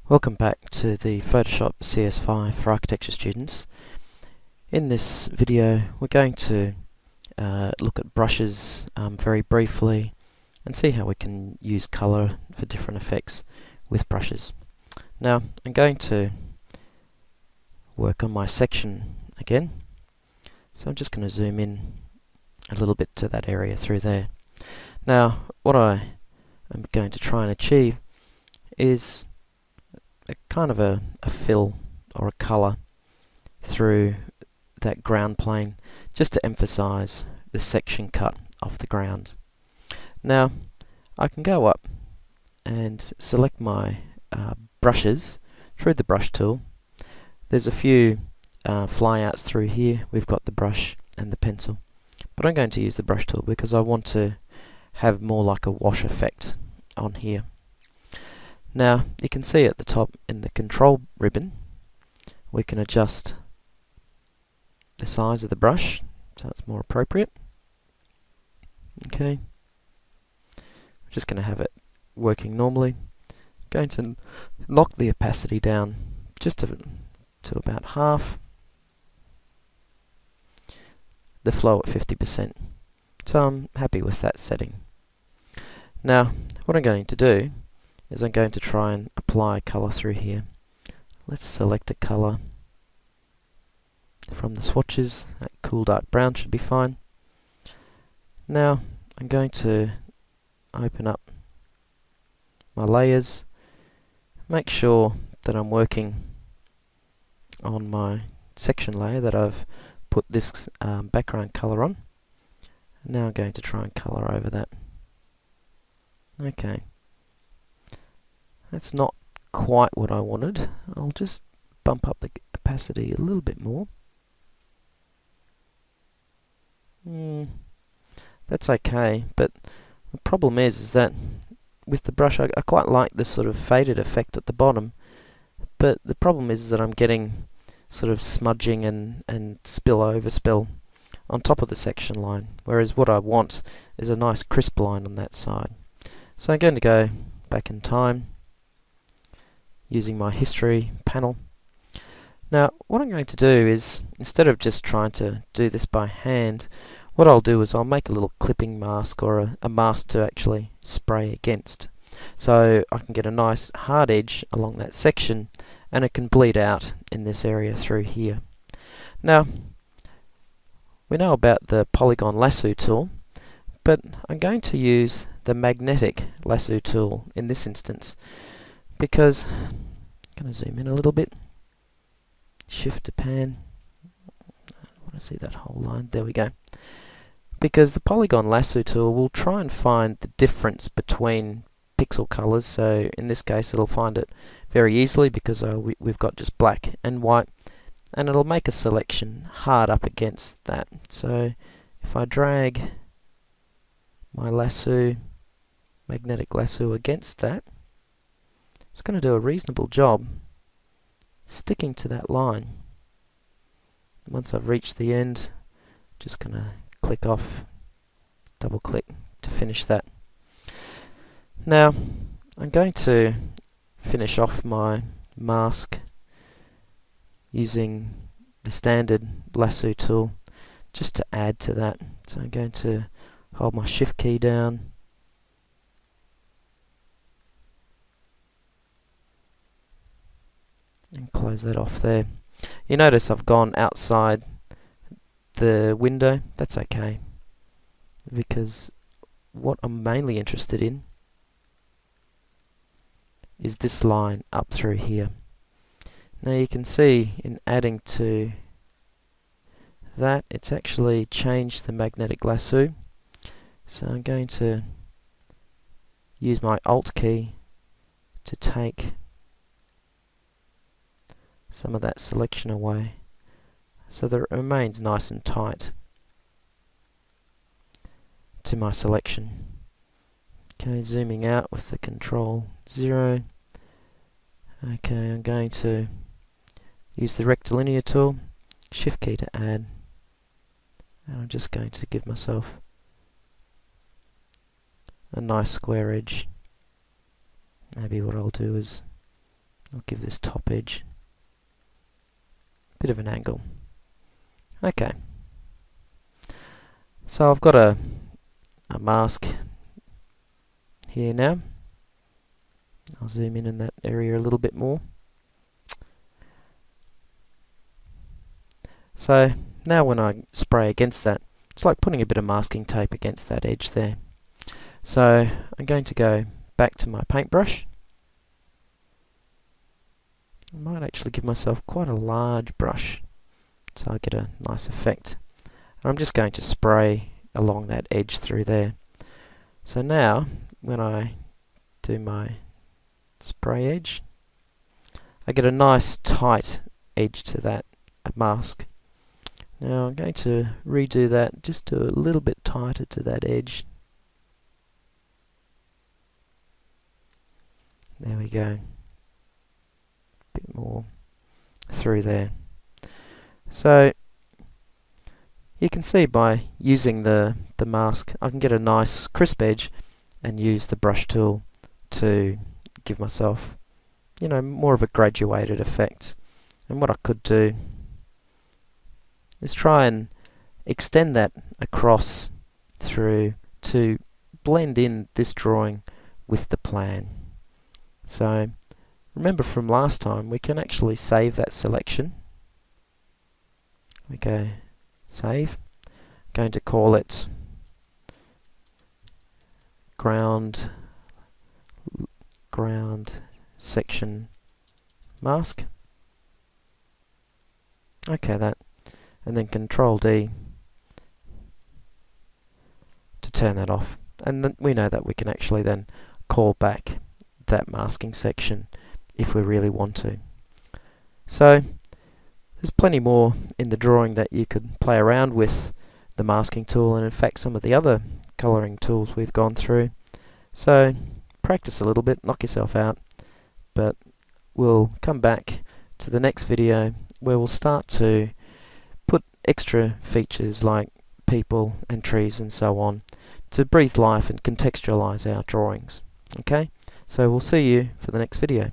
Welcome back to the Photoshop CS5 for architecture students. In this video we're going to look at brushes very briefly and see how we can use colour for different effects with brushes. Now I'm going to work on my section again, so I'm just going to zoom in a little bit to that area through there. Now what I am going to try and achieve is a kind of a fill or a colour through that ground plane, just to emphasize the section cut of the ground. Now I can go up and select my brushes through the brush tool. There's a few flyouts through here. We've got the brush and the pencil, but I'm going to use the brush tool because I want to have more like a wash effect on here. Now you can see at the top in the control ribbon we can adjust the size of the brush so it's more appropriate. Okay, we're just going to have it working normally. I'm going to knock the opacity down just to about half, the flow at 50%. So I'm happy with that setting. Now what I'm going to do is I'm going to try and apply colour through here. Let's select a colour from the swatches. That cool dark brown should be fine. Now I'm going to open up my layers, make sure that I'm working on my section layer, that I've put this background colour on. Now I'm going to try and colour over that. Okay, that's not quite what I wanted. I'll just bump up the opacity a little bit more. That's okay, but the problem is that with the brush I quite like this sort of faded effect at the bottom, but the problem is that I'm getting sort of smudging and spill on top of the section line, whereas what I want is a nice crisp line on that side. So I'm going to go back in time using my history panel. Now what I'm going to do is, instead of just trying to do this by hand, what I'll do is I'll make a little clipping mask, or a mask to actually spray against, so I can get a nice hard edge along that section and it can bleed out in this area through here. Now we know about the polygon lasso tool, but I'm going to use the magnetic lasso tool in this instance, because I'm going to zoom in a little bit, shift to pan. I want to see that whole line. There we go. Because the polygon lasso tool will try and find the difference between pixel colors. So in this case it'll find it very easily because we've got just black and white, and it'll make a selection hard up against that. So if I drag my magnetic lasso against that, it's going to do a reasonable job sticking to that line. Once I've reached the end, just going to click off, double click to finish that. Now I'm going to finish off my mask using the standard lasso tool just to add to that. So I'm going to hold my shift key down, and close that off there. You notice I've gone outside the window. That's okay, because what I'm mainly interested in is this line up through here. Now you can see in adding to that, it's actually changed the magnetic lasso. So I'm going to use my Alt key to take some of that selection away so that it remains nice and tight to my selection. Okay, zooming out with the Control 0. Okay, I'm going to use the rectilinear tool, shift key to add, and I'm just going to give myself a nice square edge. Maybe what I'll do is I'll give this top edge a bit of an angle. Okay. So I've got a mask here now. I'll zoom in that area a little bit more. So now when I spray against that, it's like putting a bit of masking tape against that edge there. So I'm going to go back to my paintbrush. I might actually give myself quite a large brush so I get a nice effect. And I'm just going to spray along that edge through there. So now when I do my spray edge, I get a nice tight edge to that mask. Now I'm going to redo that just a little bit tighter to that edge. There we go. A bit more through there. So you can see by using the mask I can get a nice crisp edge and use the brush tool to give myself, you know, more of a graduated effect. And what I could do is try and extend that across through to blend in this drawing with the plan. So remember from last time, we can actually save that selection. We go save. I'm going to call it ground section mask. Okay, that, and then Control D to turn that off. And then we know that we can actually then call back that masking section if we really want to. So there's plenty more in the drawing that you could play around with the masking tool, and in fact some of the other colouring tools we've gone through. So practice a little bit, knock yourself out, but we'll come back to the next video where we'll start to put extra features like people and trees and so on to breathe life and contextualize our drawings. Okay, so we'll see you for the next video.